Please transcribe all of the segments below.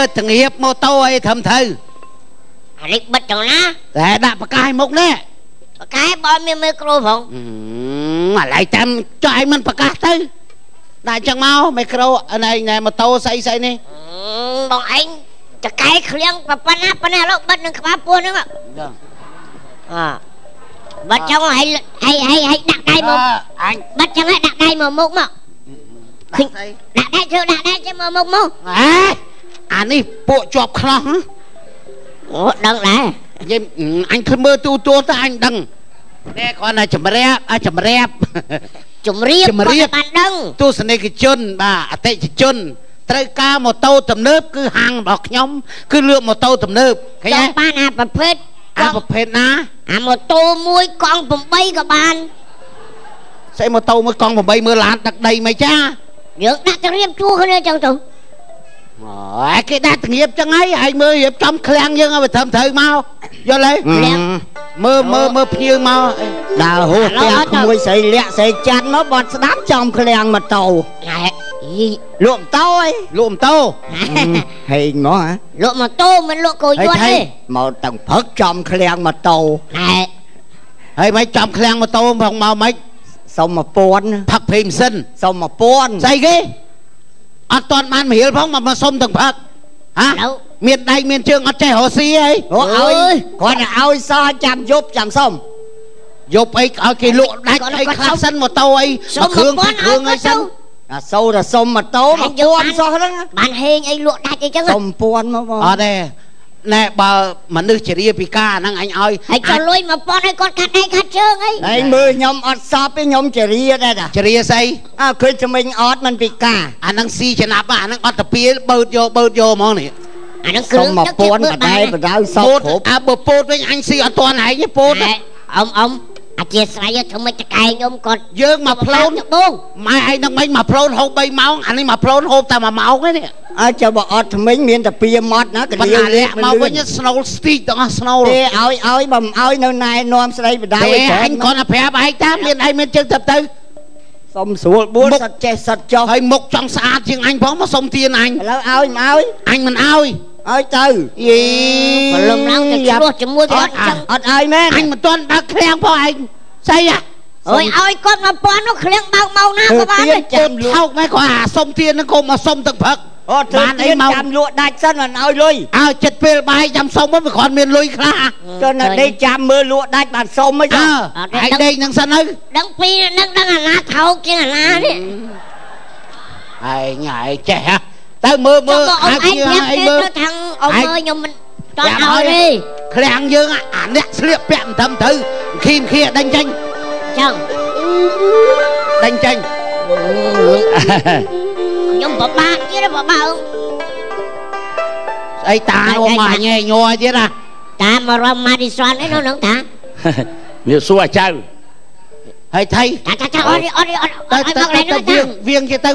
từng hiệp mô tô ấy thầm thử lịch bật chẳng ná để đạp bà cái mốc nè cái bao nhiêu micro phòng mà lại chăm cho anh mình bà cái tới đại chẳng mau micro này này mô tô xây xây nè bọn anh cho cái khiêng và pan này nó bật được khá buồn đúng không bật trong hay đặt đây mà anh bật trong hay đặt đây mà mốc mà đặt đây chứ mà mốc mốc anh đi bộ chọp khăn đừng lại anh không mơ tu tua ta anh đừng nè con là chấm rep chấm riêng bạn đừng tu sân đây cái chân bà tệ cái chân tới ca một tàu tầm nớp cứ hàng bọc nhóm cứ lượng một tàu tầm nớp cái nhá ban à bậc phết ná một tô muối con bầm bay cả bàn sẽ một tàu mới con bầm bay mưa lát đặt đầy mày cha được đặt cho riêng chua hơn trong tù cái đặt nghiệp chẳng ấy anh mơ hiệp trong khăn nhưng mà thầm thử mau do lấy mơ như mau đào hô tẹt mùi xây lẹ xây chăn nó bọt đám trong khăn mà tàu luộm tàu ấy luộm tàu hình nó hả luộm mà tô mình luộm cồi chuột đi một tầng phất trong khăn mà tàu hay mấy trong khăn mà tàu không mau mấy xong mà buồn thật phim sinh xong mà buồn say ghê toàn man hiểu không mà xôm thằng Phật hả miền đây miền Trương trẻ hồ si ấy ơi con là ơi sao chăm giúp chăm xong giúp ấy ở cái lụa đánh ấy khá sân một tàu ấy mà khương ấy sân sâu là xôm mà tố mà buồn sao đó bạn hình ấy lụa đánh ấy chứ xôm buồn mà ở đây nè bà mà nữ chỉ đi pika năng anh ơi hãy cho lôi mà con ấy con cắt đây cắt trơn ấy đây mười nhóm ọt sọp với nhóm chỉ đi đây nè chỉ đi xây khơi cho mình ọt mình pika anh đang si cho nạp anh đang ọt tập pía bớt vô món này anh đang xong mà buồn mà đây mà đau sọp bớt bớt với anh si ở toàn này với bớt ông chia sẻ cho chúng mình cái nhóm con dương mà plon mai anh đang mấy mà plon hộp bay máu anh ấy mà plon hộp ta mà máu cái này cho bọn ọt mình miền tập pia mót nó cái điều lẹ máu với những snow stick đó snow để ơi bầm ơi nơi này nom đây mà đau anh còn là phép bài ta miền ai miền chân tập tư xong xuống buôn sạch che sạch cho hơi mục trong xa nhưng anh phóng mà xong tiền anh lâu ơi mà ơi anh mình ơi từ gì còn lầm lắm thì chấm mua ọt ơi men anh mà toàn đã khen po anh say à ôi ơi con mà po nó khen bao màu na các bạn ơi không mấy có xong tiền nó cùng mà xong từng Phật bạn ấy mau chăm lụa đạch sân mà ơi lui chật về bài chăm xong mới còn miền lui ra cho nên đây chăm mưa lụa đạch bạn xong mới ra anh đây năng sân ơi đăng pi đăng là lá thâu kia là lá đấy ai nhảy trẻ tao mơ anh mơ thằng ông ơi nhưng mình cho tao đi khen dương ảnh nét sliệp bẹn thầm thứ khi đánh tranh chẳng đánh tranh nhưng bà ba chứ đó bà ba không ấy ta mà nghe nhoi chứ ra ta mà ra Madison ấy nó nướng ta nhiều xua chơi hay thay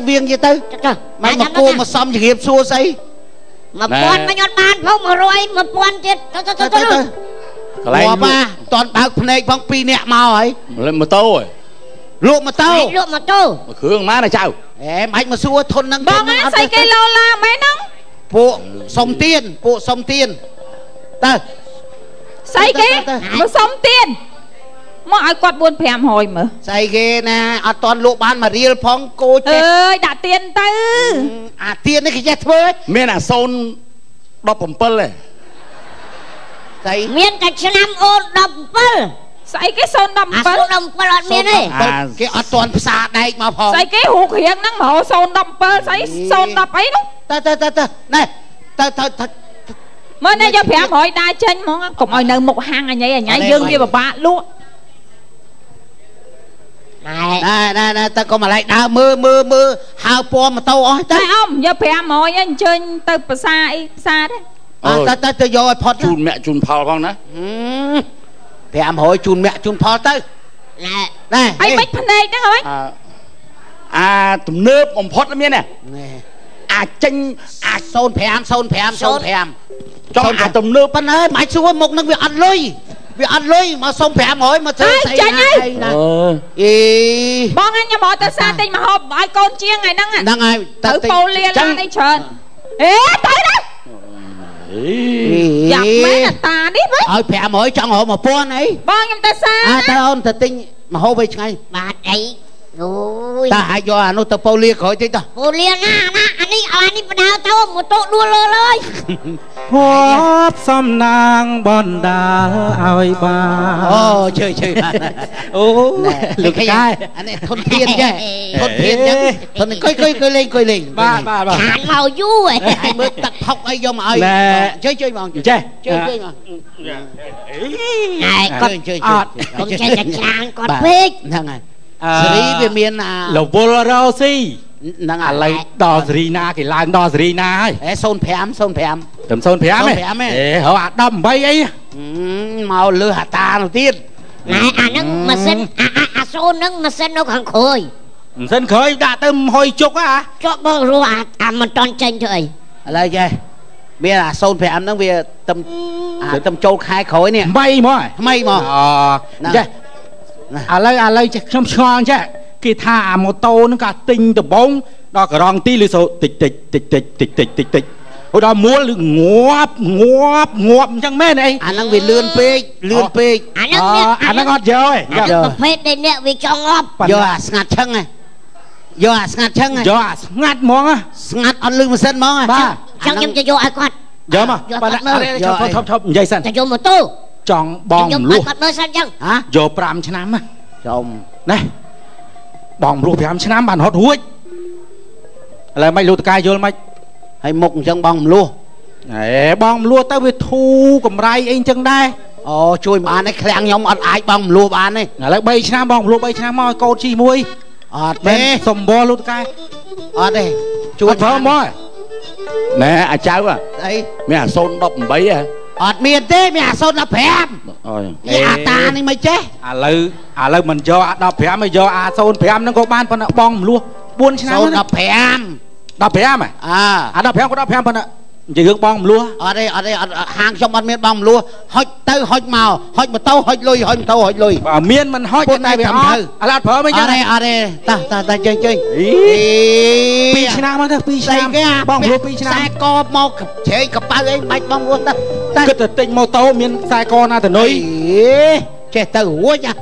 viên chứ tới mà cô mà xong thì hiệp xua xây mà con mà nhọt bàn không mà rồi mà con chết mùa ba toàn bác này phong pi nẹ màu ấy lên một tô rồi luộc một tô mà khương má này chào em anh mà xua thôn năng bông á xây cây lô la mấy nắng bộ sông tiền ta xây cái mà sông tiền mà ai quạt buôn phèm hồi mà xây ghê nè toàn lộ bán mà riêng phong cô chết ơi đã tiền tư tiền đấy cái chết thôi miền xôn đọc bầm pơ này xây miền cái chân nam ôn đọc pơ xây cái xôn đầm pơ đầm pơ lọt miền này cái toàn xa đây mà phong xây cái hụt hiện năng mà xôn đầm pơ xây xôn đập ấy đúng ta này ta mới nay cho phèm hồi đai chân món cùng ơi nợ một hàng nhảy dương kia bà ba luôn này ta có mà lại đào mưa hào po mà tao ơi tại ông giờ phèm mồi anh chơi từ xa đấy ta vô phật chun mẹ chun phao con đó phèm hồi chun mẹ chun phật tới này anh bách phần này đó hả tụm nớp ông phật lắm nè chanh xôn phèm trong tụm nớp anh ơi mày xua một năng việc ăn lôi mà xong phèm hỏi mà chơi xây hay nè bong anh nhà mọi ta xa tinh mà hộp ai con chiêng này năng ai tự bầu lia ra đây trơn ê tới đó Giặt mấy là ta đi với. Ôi phẹ mỗi trong hộ một pôn ấy. Bao nhiêu ta xa. À ta ôm ta tinh mà hô về ngay. Bà đấy. Ôi. Ta hãy cho nó ta bao lia khỏi chứ ta. Bao lia na anh đi bà đào tao một tô đua lơ lơi. พบสำนางบอนดาเอาไว้บ้า Ồ chơi chơi. Ồ Lực cái anh này thôn thiên chứ. Thôn thiên chứ. Thôn coi lên. Ba Hàn màu du ấy. Ai mới tật học ai vô mà ai. Nè. Chơi mà. Chơi Chơi mà. Này con Chơi. con chơi chặt chàng con phết. Thằng này. Xử lý về miền à. លោកវល់រោស៊ី Thằng ឥឡូវ này. ដល់សេរីណាគេឡើងដល់សេរីណាហើយ Ê xôn phèm. ត្រឹម05ហ៎ 05ហ៎ អេហៅអា18អី Màu lừa hạt ta đầu tiên. Này nâng mà xin xô nâng mà xin nó còn khôi. មិនសិនក្រោយដាក់ទៅហុយជុកហ៎ Cho bơ rùa mình tròn chênh thôi. Lời chơi. Bây giờ xôn phèm nó về tâm châu khai khối nè. 3ហ្មង Mây mà. ចេះឥឡូវចេះខ្ញុំឆ្ងល់ចេះគេថាអាម៉ូតូហ្នឹងក៏ទិញដំបងដល់ក្រងទីឬសូតិចហូដល់មួលងាប់អញ្ចឹងមែនអី Anh đang về lươn pê. À អា nâng ហ្នឹងអត់យកទេ mà phết đây nè vì cho ngọp. Vô à ngạt chân này. Vô à ngạt chân này. យកអាស្ងាត់ហ្មង Ngạt ăn lưng mà sân mong à. Ba. Chẳng nhầm cho vô ai quạt. យកមក យក បាទ គាត់មើល ថប់និយាយសិន Cho vô một tô. ចង់បង Nhầm លុ ai ះ quạt mơ sân chăng. Hả? យក5ឆ្នាំណា Chồng. ណែបងលុះ5ឆ្នាំបានរត់រួចឥឡូវមិនលុះតកាយយល់មិន Hay mục chân bong luôn. អេបងលួទៅវាធូកម្រៃអីអញ្ចឹងដែរ Ồ chui mà anh ấy khang nhóm ăn ai bong luôn bạn ấy. ឥឡូវ3ឆ្នាំបងលួ3ឆ្នាំមកឲ្យកូនជីមួយ Ọt មែន đi. សំបលលុះតកាយ Ọt đi. ជួយ Chui ប្រើមក ណែអាចៅ Đấy. មានអា018ហ៎ Ọt miền thế mẹ xôn là phèm. អូយ Dạ ta này mày chết. ឥឡូវមិនយកអា15មកយកអា05ហ្នឹងក៏បានប៉ុន្តែបងលួ4ឆ្នាំ Xôn là phèm. 15ហ៎ À. អា15ក៏15ប៉ុន្តែនិយាយរឿងបងលួ Ở đây hàng trong ăn miên bong lúa hoj tới hoj màu hoj mà tao hoj lùi hoj tao hoj lùi បើមានមិនហុចតែវាអត់ឥឡូវអត់ប្រើមិនចឹង ở đây ta chơi 2ឆ្នាំមកទៅ2ឆ្នាំ cái បងលួ2ឆ្នាំ xe co mau chế cặp ba ấy bạch bong luôn ta គិតតែទិញម៉ូតូមានខ្សែកណាទៅនុយ chế từ húa nha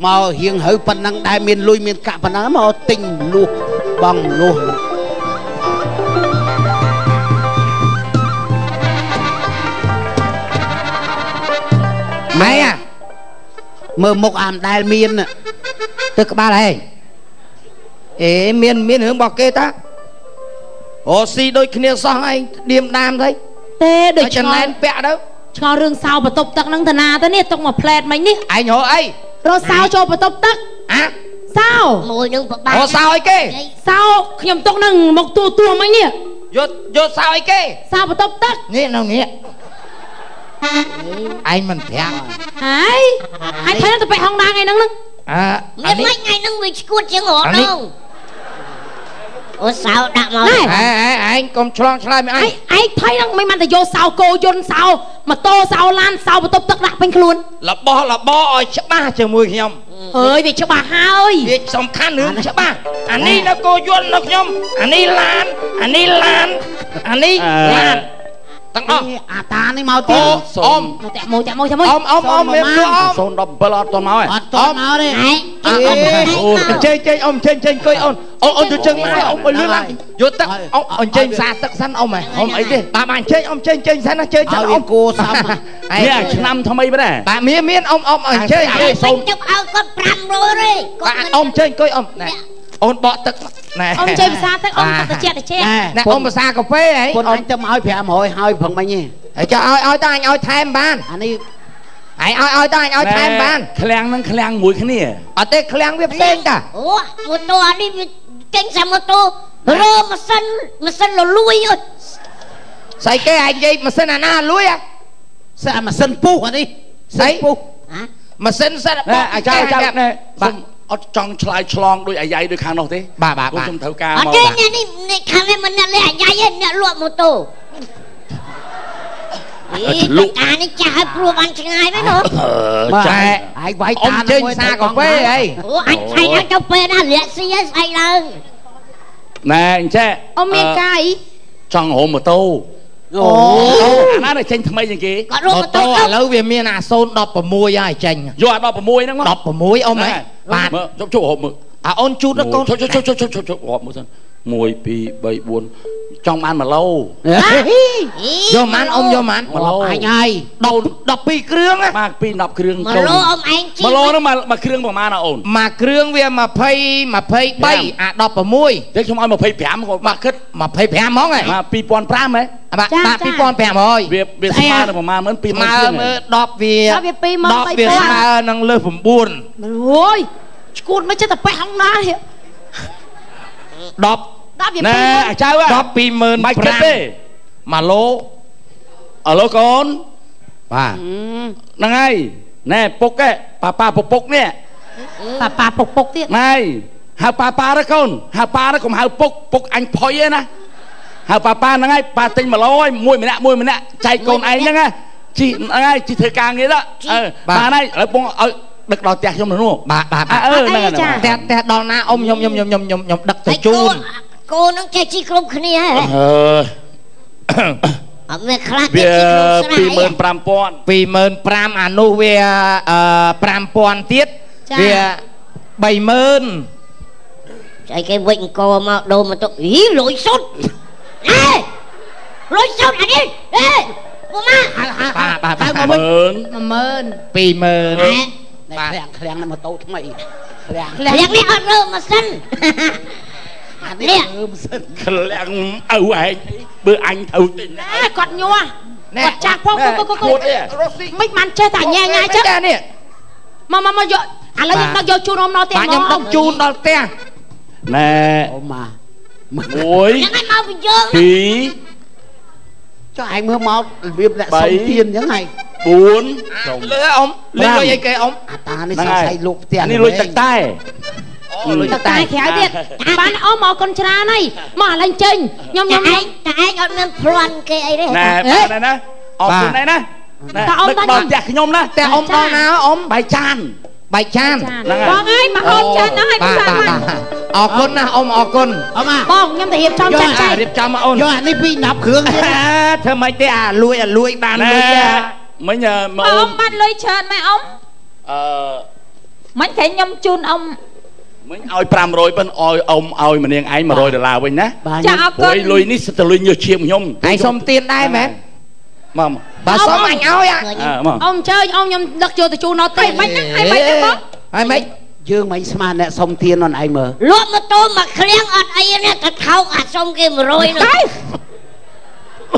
mau hiền hữu phần năng đại miền lui miền cả phần năng mau tình luôn bong luôn mày à mơ một ảm đại miền nè từ các ba này ế miền hướng bọc kê ta ồ xì đôi kia sao anh điềm đam thấy ទេដូច chân ឆ្ងល់ lên vẽ đâu ឆ្ងល់រឿងសោបន្ទប់ទឹកហ្នឹងតាណាទៅនេះទុកមកផ្លែតមិញនេះ anh hỏi ấy រកសោចូលបន្ទប់ទឹក à សោ Mùi nâng bà ba. ồ sao ấy kê សោខ្ញុំទុកនឹងមកទួមិញនេះ vô sao ấy kê សោបន្ទប់ទឹក nè nào nè anh mình vẽ ហើយហើយថៃទៅបែកហងណាថ្ងៃហ្នឹង à Miền mấy ngày nâng vì cuột tiếng hổ Anh đi. đâu. Ủa sao đã màu. Này. anh con chlong slime ឯ anh ងថៃហ្នឹងមិនបានតែយកសោគោយន្តសោម៉ូតូសោឡានសោបន្ទប់ទឹកដាក់ពេញខ្លួន là bo ơiច្បាស់ជាមួយខ្ញុំ អើយវាច្បាស់ហើយ វាសំខាន់រឿងច្បាស់អានេះនៅគោយន្តនៅខ្ញុំអានេះឡានអានេះឡានទាំងអស់ à ta này mau tiếp អម មកតាក់មួយ អមមានទួអម 017អត់តមកហើយ ọt to mau đi Này.ចេញអមចេញអង្គុយអូនទៅជើងឡាយអមឲ្យលឿនឡើងយកទឹកអញ្ជើញសាទឹកសិនអមអមអីទេបាទចេញអមចេញសិនណាជើញសិនអ ao ម cô xong នេះឆ្នាំថ្មីមែន បាទមានអមអញ្ជើញ Ai bánh chụp ao con 500 đi. បាទអមចេញអង្គុយអមណែអូនបកទឹកណែ អ៊ំចេញភាសាទឹកអ៊ំទឹកតិច ណែអមភាសាកាហ្វេហី con anh tâm ao phèm hồi hai phần bao nhiêu ហើយចាឲ្យតាអញឲ្យថែមបាន anh đi ហើយឲ្យតាអញឲ្យថែមបាន ឃ្លាំងនឹងឃ្លាំងមួយគ្នា អត់ទេឃ្លាំងវាផ្សេងតា Ủa, một tô đi kênh sao một tô. Rơ mà sân là lui rồi. ស្អីគេឯងនិយាយម៉ាស៊ីនអាណាលួយ sao mà sân pu hả đi sân pu Hả? ម៉ាស៊ីនសិន ណែអាចៅណែ បាទ អត់ចង់ឆ្លើយឆ្លងដូចអាយ៉ៃដូចខាងនោះទេ បាទ ខ្ញុំត្រូវការ Ở មក trên này này khả năng mình là lẹ dây nè luộc một tô. Ý, luộc. tất cả này chả hay prua ăn chừng ai với nữa. mà ai quay អ៊ំ ta ចេញសាកាហ្វេហី Ủa, anh say ăn cà phê đã liệt xí say lần. ណែអញ្ចេះ អ៊ំមានកាយ ចង់រមម៉ូតូ អូ អាណាចេញថ្មីជាងគេ គាត់រក ម៉ូ ម៉ូ តូ តូ ឥឡូវវាមានអា016ហើយចេញ យកអា16ហ្នឹងមក 16អ៊ំហ៎បាទ មើលជប់ហូបមើល អាអូនជូតដល់កូន ជប់ហូបមើលសិន1 2 3 4ចង់បាន1ឡូ យកម៉ានអ៊ំយកម៉ាន 1ឡូអញហើយ 12គ្រឿងណា បាទ2 10គ្រឿង 1ឡូអ៊ំឯងជី 1ឡូហ្នឹងមកគ្រឿងប្រហែលណាអូន មួយគ្រឿងវា20 23អា16 តែខ្ញុំឲ្យ25គាត់មកគិត 25ហ្មងហ៎ បាទ2005ហ៎ បាទ2500 វាស្មើនឹងប្រហែលមើល20000 មើលមើល10វា ដល់វា23000 10វាស្មើនឹងលើស9 អូយឈួតមិនចិត្តតែប៉ះអង្គណានេះ 10 ដល់វា ណែចៅ 125000 មិនគិតទេ 1ឡូ ឥឡូវកូន បាទ ហ្នឹងហើយណែពុកឯប៉ាពុកនេះ ប៉ាពុកទៀត ណែហៅប៉ាទៅកូនហៅប៉ាទៅកុំហៅពុកអញផុយឯណាហៅប៉ាហ្នឹងហើយប៉ាទិញ1ឡូហើយមួយម្នាក់ចែកកូនឯងហ្នឹងណាជីហ្នឹងហើយជីធ្វើការងារទៅបាទហើយឥឡូវពងឲ្យដឹកដល់ផ្ទះខ្ញុំនោះ បាទហ្នឹងហើយ តែដល់ណាអ៊ំខ្ញុំដឹកទៅជូនក ូននឹងចេះជីគ្រប់គ្នាហ៎អត់មានខ្លះ វា 25000អានោះវា5000ទៀតវា30000 ចៃគេវិញអង្គមកដូរមកទុកហីលុយសុទ្ធអេលុយសុទ្ធអានេះអេមកមក បាទ 10000 20000 ឃ្លាំងម៉ូតូថ្មីឃ្លាំង ឃ្លាំងនេះអត់រើម៉ាស៊ីន នេះមិនសិន ឃ្លាំងឪឯងបើអញត្រូវទិញ គាត់ញ័រគាត់ចាស់ផងមិនបានចេះតែញ៉ែញ៉ៃចឹង នេះ មកយកឥឡូវយើងដឹកយកជូនអ៊ំដល់ផ្ទះ បាទខ្ញុំដឹកជូនដល់ផ្ទះ ណែ អូម៉ា 1 យ៉ាងម៉េចមកពីយើង 2 ចុះឯងមើលមករបៀបអ្នកសុំទៀនអញ្ចឹងហើយ 4 លើអ៊ំលេងលុយអីគេអ៊ំ អាតានេះសរសៃលោកផ្ទះ នេះលុយទឹកតែ លុយ តែក្រៅទៀតបានអ៊ំមកកូនច្រើនហើយមកឥឡូវចេញខ្ញុំ តែឯងអត់មានព្រាន់គេអីទេ ណែណាអរគុណឯណាដឹកដល់ផ្ទះខ្ញុំណា តែអ៊ំដល់ណាអ៊ំ បាយចាន បងអើយមកហូបចានហើយ បាទអរគុណណាអ៊ំអរគុណ អម៉ា បងខ្ញុំទៅរៀបចំចាត់ចែង រៀបចំមកអូន យកអានេះ210គ្រឿងទៀត ធ្វើម៉េចទេអាលួយបានលុយ មិញមក អ៊ំបានលុយច្រើនម៉ែអ៊ំ មិនគេខ្ញុំជូនអ៊ំ មិញឲ្យ500ប៉ុនឲ្យអ៊ំឲ្យម្នាងឯង$100វិញណា ចាអរគុណ លុយនេះសិតតែលុយញើសឈាមខ្ញុំ ឯងសុំទៀនដែរមែន មក បើសុំអញឲ្យ មក អ៊ំអញ្ជើញអ៊ំខ្ញុំដឹកយកទៅជូនដល់ទេមិនហ្នឹងហើយមិនទេបង ហើយម៉េច យើងមិនស្មានអ្នកសុំទៀនអនឯងមើល លក់ម៉ូតូមកឃ្លាំងអត់អីណាទៅថោកអាសុំគេ100នោះ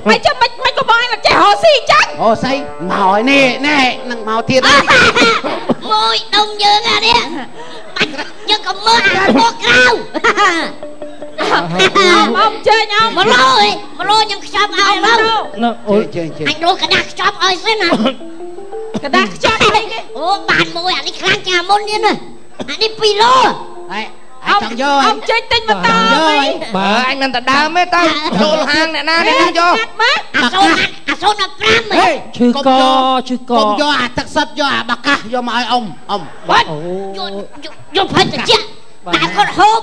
មិនចាំមិនក៏បងអត់ចេះរកស៊ីចឹង អូស្អីមកហើយនេះនឹងមកទៀត មួយដុំយើងអានេះបាច់យើងក៏មើលអាពួកក្រៅ អ៊ំចេញអ៊ំ 1ឡូខ្ញុំខ្ចប់ឲ្យមក ជើ អញរកកដាស់ខ្ចប់ឲ្យសិនណា កដាស់ខ្ចប់អីគេ អូបានមួយអានេះខ្លាំងចាមុនទៀតណាអានេះ2ឡូ ហើយអញចង់យក អ៊ំចេញទិញម៉ូតូហើយ បើអញមិនទៅដើមទេទៅចូលហាងអ្នកណាអ្នកណាយក អា05ហេ ឈឺក កុំយកអាទឹកសុទ្ធយកអាបាកាសយកមកឲ្យអ៊ំ បាត់យកផិតតិចតែគាត់ហូប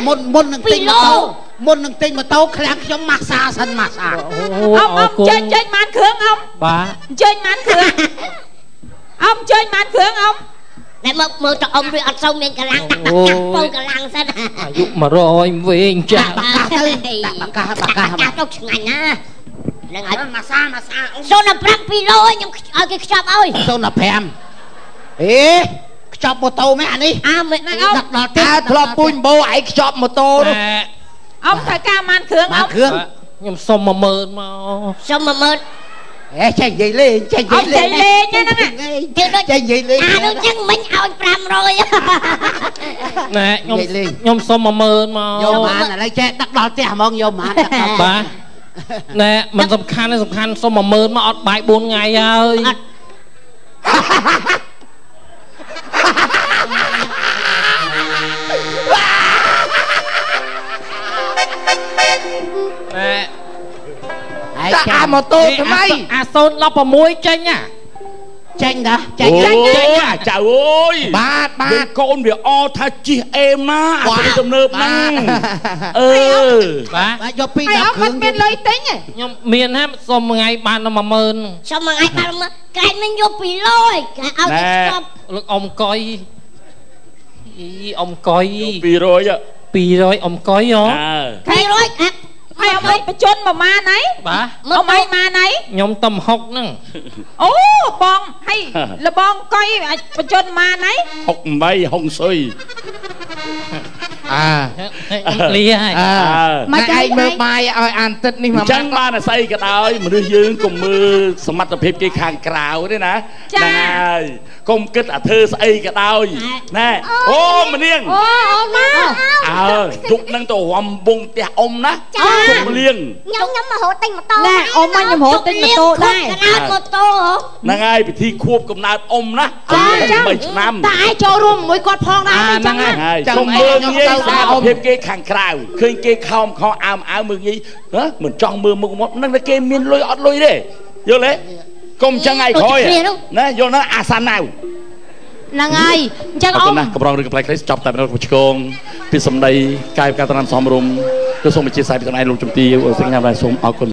មុននឹងទិញម៉ូតូមុននឹងទិញម៉ូតូឃ្លាំងខ្ញុំម៉ាក់សាសិនម៉ាក់សា អ៊ំចេញបានគ្រឿងអ៊ំបាទចេញបានគ្រឿងអ៊ំចេញបានគ្រឿងអ៊ំ តែមើលទៅអ៊ំវាអត់សូវមានកម្លាំងដាក់ចាក់ពោកម្លាំងសិន អាយុ100វិញចាស់ បាកាសទៅបាកាស ទៅឆ្ងាញ់ណានឹងឲ្យ ម៉ាក់សាអ៊ំ 05 2ឡូខ្ញុំឲ្យគេខ្ចប់ឲ្យ 05អេខ្ចប់ម៉ូតូមែនអានេះ មិន ណាអ៊ំ ដាក់ដល់ទៀត ធ្លាប់ពុញបោឯងខ្ចប់ម៉ូតូនោះ អ៊ំត្រូវការបានគ្រឿងអ៊ំ គ្រឿង ខ្ញុំសុំ10000មក សុំ10000 អេចេញនិយាយលេងចេញនិ អ៊ យា ំ យលេ ចេញ ង លេងហ្នឹង គេដូច ចេញនិយាយលេង អានោះចឹងមិញឲ្យ500 ណែខ្ញុំសុំ10000មក យកបានឥឡូវចេះដឹកដល់ផ្ទះហ្មងយកបានដឹកដល់ បាទណែมันសំខាន់ទេសំខាន់សុំ10000មកអត់បាយ4ថ្ងៃហើយតែអាម៉ូតូថ្មី អា016ចេញណា ចាញ់តាចាញ់ អូ ចាញ់ ចៅអើយ បាទបា វា ទ កូនវាអថាជីអេមណាអាទំនើបហ្នឹងអឺ បាទ បាទយកពី ហើយ 10 អត់ គ្រឿង មានលុយទិញទេខ្ញុំមានហ่าសុំមួយថ្ងៃបាន10000 សុំមួយថ្ងៃបានមកក្រែងមិនយក200គេឲ្យតែស្គប់ លោកអ៊ំកុយអ៊ីអ៊ំកុយ 200 អ៊ំកុយហ៎ 200 ហើយអ៊ំអីបញ្ជនមួយម៉ានហីបាទអ៊ំអីម៉ានហីខ្ញុំតំហុកហ្នឹងអូបងហើយលបងកុយអាចបញ្ជនម៉ានហី 68ហុងស៊ុយ ខ្ញុំលាហើយ មកឯងមើលបាយឲ្យអានទឹកនេះ អ មក ញ្ចឹងបានអាស្អីក៏ដោយមនុស្សយើងកុំមើលសមត្ថភាពគេខាងក្រៅទេណាហ្នឹងហើយកុំគិតអាធ្វើស្អីក៏ដោយណែអូម្នាង អូអូមក ទុកនឹងទៅរំវងផ្ទះអ៊ំណាទុកលៀង ខ្ញុំមករត់ទិញម៉ូតូ ណែអ៊ំខ្ញុំរត់ទិញម៉ូតូដែរ កណៅម៉ូតូ ហ្នឹងហើយពិធីខួបកំណើតអ៊ំណា3ឆ្នាំ តែឯងចូលរួមមួយគាត់ផងដែរអញ្ចឹង ហើយកុំមើលងាយសមត្ថភាពគេខាងក្រៅឃើញគេខំខំអើមអើមើលងាយមិនចង់មើលមុខមាត់ហ្នឹងតែគេមានលុយអត់លុយទេយល់ទេកុំអញ្ចឹងឯងក្រោយណាយល់ណាអាសានណៅ ហ្នឹងហើយអញ្ចឹងអ៊ំ ណាកម្រងរឿងកំ pl ចប់តែនៅក្នុងឆ្កងពីសម្ដីកាយការតំណាំសំរុំគឺសូមអធិស្ឋានពីសំណាយលោកជំទាវសញ្ញាបានសូមអរគុណ